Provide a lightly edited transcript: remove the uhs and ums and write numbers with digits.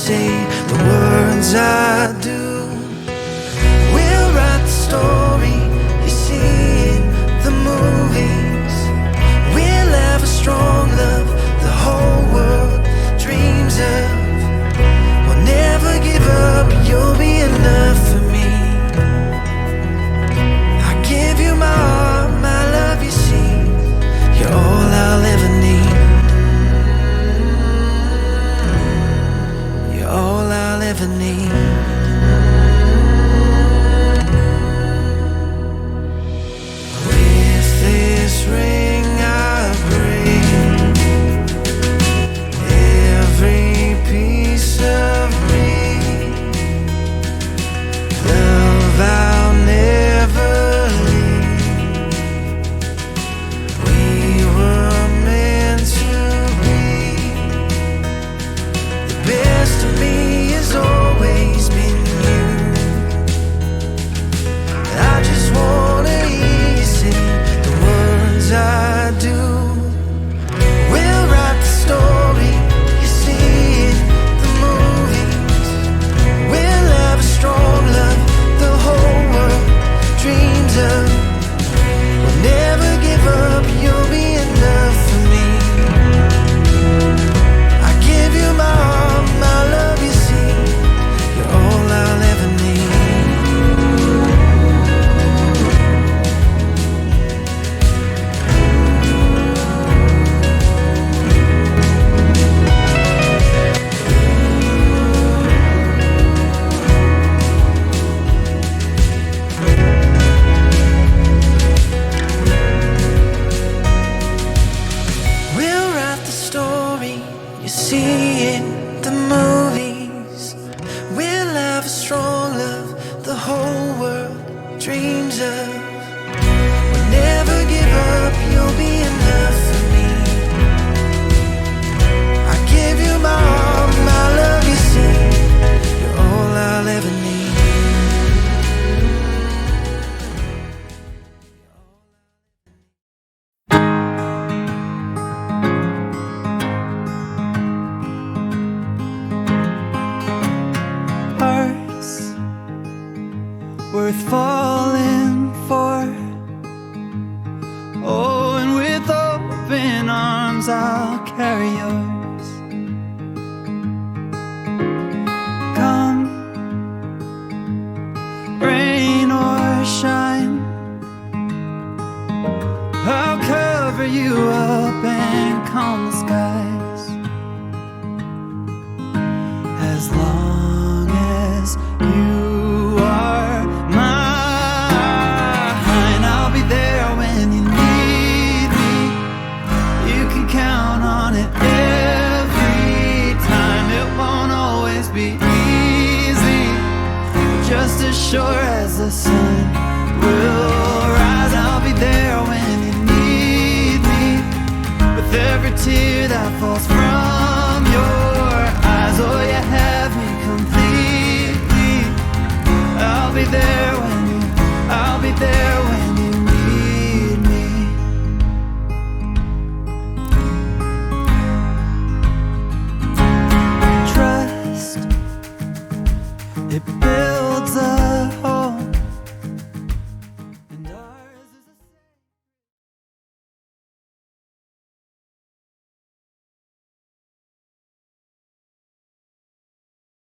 say the words I do. We'll write the story you see in the movies. We'll have a strong love the whole world dreams of. We'll never give up, you'll be enough for me. I give you my heart, my love, you see. You're all I'll ever need. You're all I'll ever need. With this ring I break every piece of me. Love I'll never leave. We were meant to be. The best of me has always been you. I just wanna hear you say the words I do. We'll write the story you see in the movies. We'll have a strong love the whole world dreams of. We'll never give up, you'll be enough for me. I give you my heart, my love, you see. You're all I'll ever need. We'll write the story you see in the movies. We'll have a strong love the whole world dreams of. We'll never give up, you'll be enough for me. I give you my heart, my love, you see. You're all I'll ever need. Hearts worth falling for. Oh, and with open arms I'll carry yours. Come, rain or shine, I'll cover you up and calm the skies. As long as you are mine, I'll be there when you need me. You can count on it every time. It won't always be easy, just as sure as the sun will